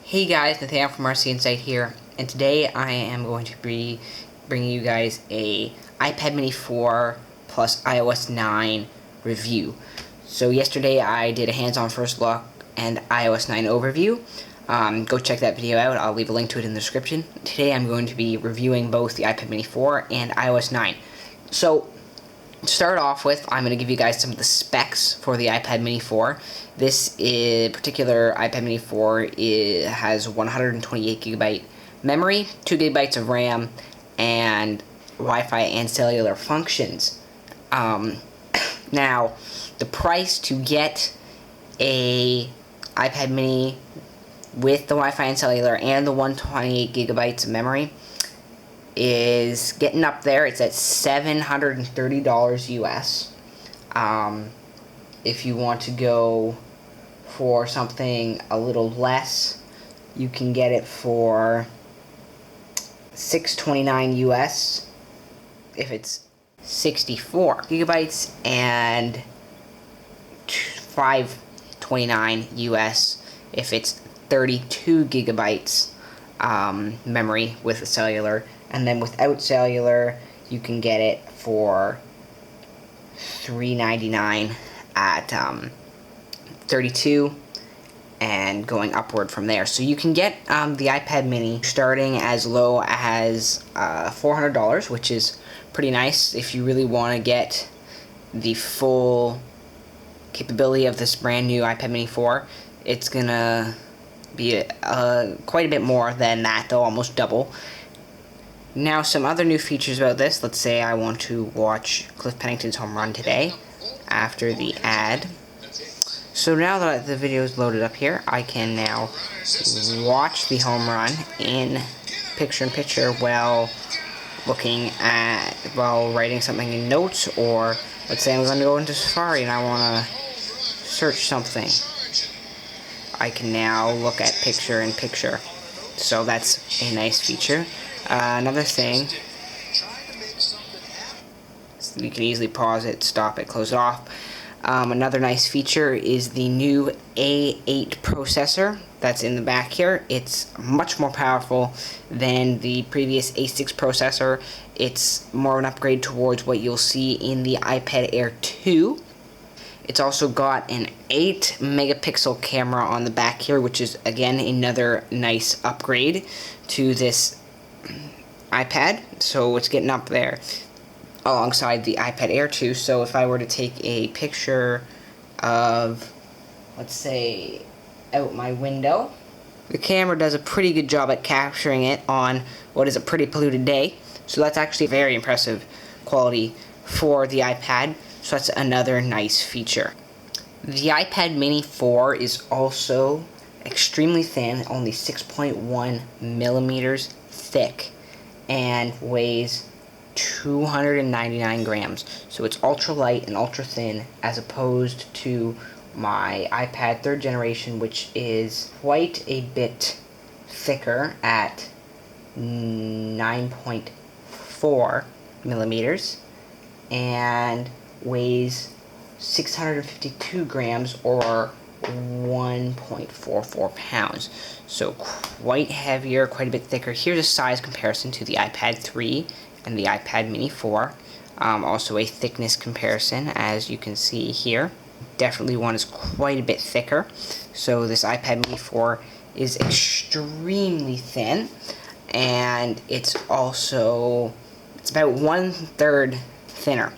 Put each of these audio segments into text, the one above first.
Hey guys, Nathaniel from RC Insight here, and today I am going to be bringing you guys a iPad mini 4 plus iOS 9 review. So yesterday I did a hands-on first look and iOS 9 overview. Go check that video out, I'll leave a link to it in the description. Today I'm going to be reviewing both the iPad mini 4 and iOS 9. So, to start off with, I'm going to give you guys some of the specs for the iPad mini 4. This particular iPad mini 4 has 128GB memory, 2GB of RAM, and Wi-Fi and cellular functions. Now, the price to get a iPad mini with the Wi-Fi and cellular and the 128GB of memory is getting up there. It's at $730 US. If you want to go for something a little less, you can get it for $629 US if it's 64GB and $529 US if it's 32GB memory with the cellular. And then without cellular, you can get it for $399 at 32 and going upward from there. So you can get the iPad mini starting as low as $400, which is pretty nice if you really want to get the full capability of this brand new iPad mini 4. It's gonna be quite a bit more than that, though, almost double. Now, some other new features about this. Let's say I want to watch Cliff Pennington's home run today after the ad. So now that the video is loaded up here, I can now watch the home run in picture-in-picture while writing something in notes, or let's say I'm going to go into Safari and I want to search something. I can now look at picture-in-picture. So that's a nice feature. Another thing, you can easily pause it, stop it, close it off. Another nice feature is the new A8 processor that's in the back here. It's much more powerful than the previous A6 processor. It's more of an upgrade towards what you'll see in the iPad Air 2. It's also got an 8 megapixel camera on the back here, which is again another nice upgrade to this iPad. So it's getting up there alongside the iPad Air 2. So if I were to take a picture of, let's say, out my window, the camera does a pretty good job at capturing it on what is a pretty polluted day. So that's actually very impressive quality for the iPad. So that's another nice feature. The iPad mini 4 is also extremely thin, only 6.1 millimeters thick, and weighs 299 grams. So it's ultra light and ultra thin, as opposed to my iPad 3rd generation, which is quite a bit thicker at 9.4 millimeters and weighs 652 grams, or 1.44 pounds. So quite heavier, quite a bit thicker. Here's a size comparison to the iPad 3 and the iPad mini 4. Also a thickness comparison, as you can see here. Definitely one is quite a bit thicker. So this iPad mini 4 is extremely thin, and it's about 1/3 thinner.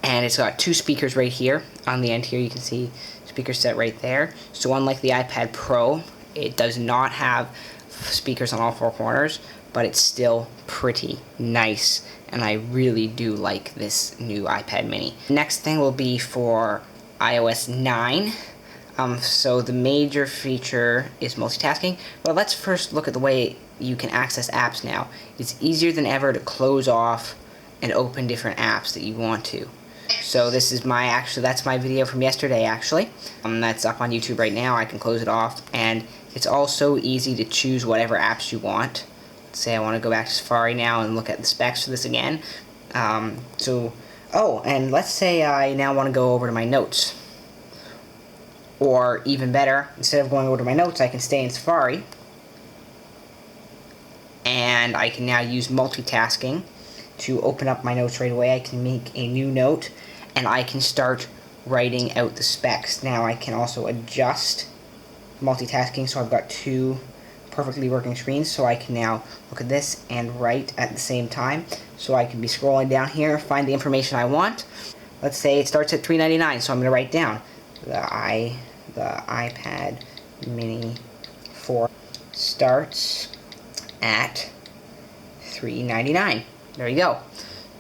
And it's got 2 speakers right here. On the end here, you can see speaker set right there. So unlike the iPad Pro, it does not have speakers on all 4 corners, but it's still pretty nice, and I really do like this new iPad mini. Next thing will be for iOS 9. So the major feature is multitasking. But let's first look at the way you can access apps now. It's easier than ever to close off and open different apps that you want to. So this is that's my video from yesterday, actually. That's up on YouTube right now. I can close it off, and it's also easy to choose whatever apps you want. Let's say I want to go back to Safari now and look at the specs for this again. And let's say I now want to go over to my notes. Or even better, instead of going over to my notes, I can stay in Safari, and I can now use multitasking to open up my notes right away. I can make a new note, and I can start writing out the specs. Now I can also adjust multitasking, so I've got two perfectly working screens, so I can now look at this and write at the same time. So I can be scrolling down here, find the information I want. Let's say it starts at $3.99, so I'm going to write down the iPad Mini 4 starts at $3.99. There you go.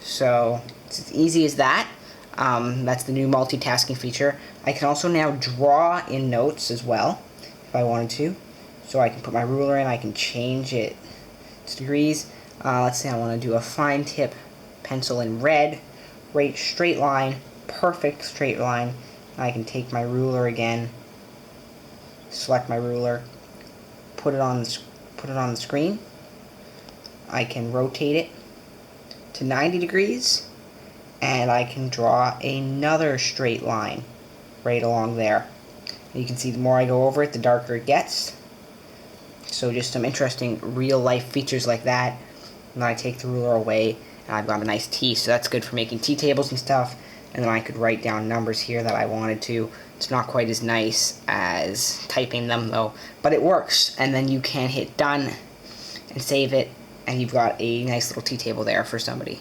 So it's as easy as that. That's the new multitasking feature. I can also now draw in notes as well, if I wanted to. So I can put my ruler in, I can change it to degrees. Let's say I want to do a fine tip pencil in red, right straight line, perfect straight line. I can take my ruler again, select my ruler, put it on the screen. I can rotate it to 90 degrees, and I can draw another straight line right along there. You can see the more I go over it, the darker it gets. So just some interesting real life features like that. And then I take the ruler away, and I've got a nice T, so that's good for making tea tables and stuff. And then I could write down numbers here that I wanted to. It's not quite as nice as typing them though, but it works. And then you can hit done and save it, and you've got a nice little tea table there for somebody.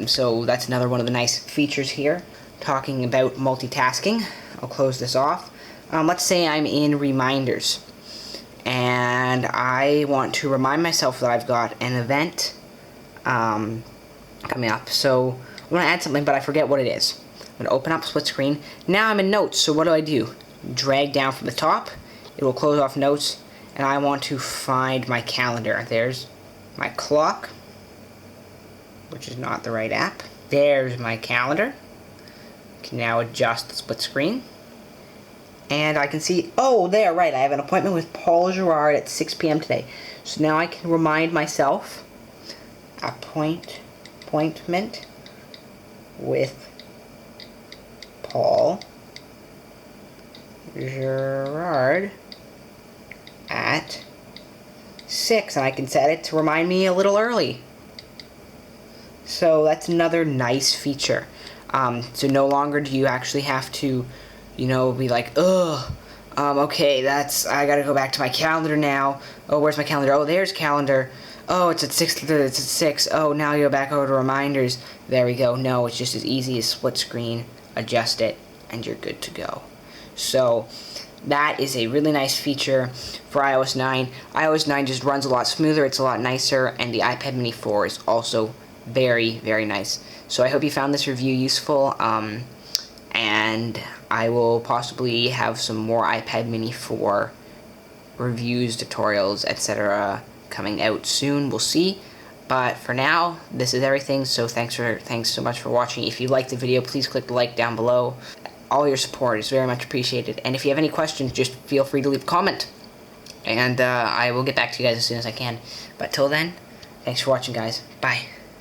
So that's another one of the nice features here. Talking about multitasking, I'll close this off. Let's say I'm in reminders, and I want to remind myself that I've got an event coming up. So I want to add something, but I forget what it is. I'm going to open up split screen. Now I'm in notes, so what do? Drag down from the top. It will close off notes, and I want to find my calendar. There's my clock, which is not the right app. There's my calendar. I can now adjust the split screen. And I can see, oh, there, right, I have an appointment with Paul Gerard at 6 p.m. today. So now I can remind myself, appointment with Paul Gerard at 6, and I can set it to remind me a little early. So that's another nice feature. So no longer do you actually have to, be like, okay, I gotta go back to my calendar now. Oh, where's my calendar? Oh, there's calendar. Oh, it's at 6. It's at 6. Oh, now you go back over to reminders. There we go. No, it's just as easy as split screen, adjust it, and you're good to go. So that is a really nice feature for iOS 9. iOS 9 just runs a lot smoother. It's a lot nicer, and the iPad Mini 4 is also very, very nice. So I hope you found this review useful, and I will possibly have some more iPad Mini 4 reviews, tutorials, etc. coming out soon. We'll see. But for now, this is everything. So thanks so much for watching. If you liked the video, please click the like down below. All your support is very much appreciated. And if you have any questions, just feel free to leave a comment, and I will get back to you guys as soon as I can. But till then, thanks for watching, guys. Bye.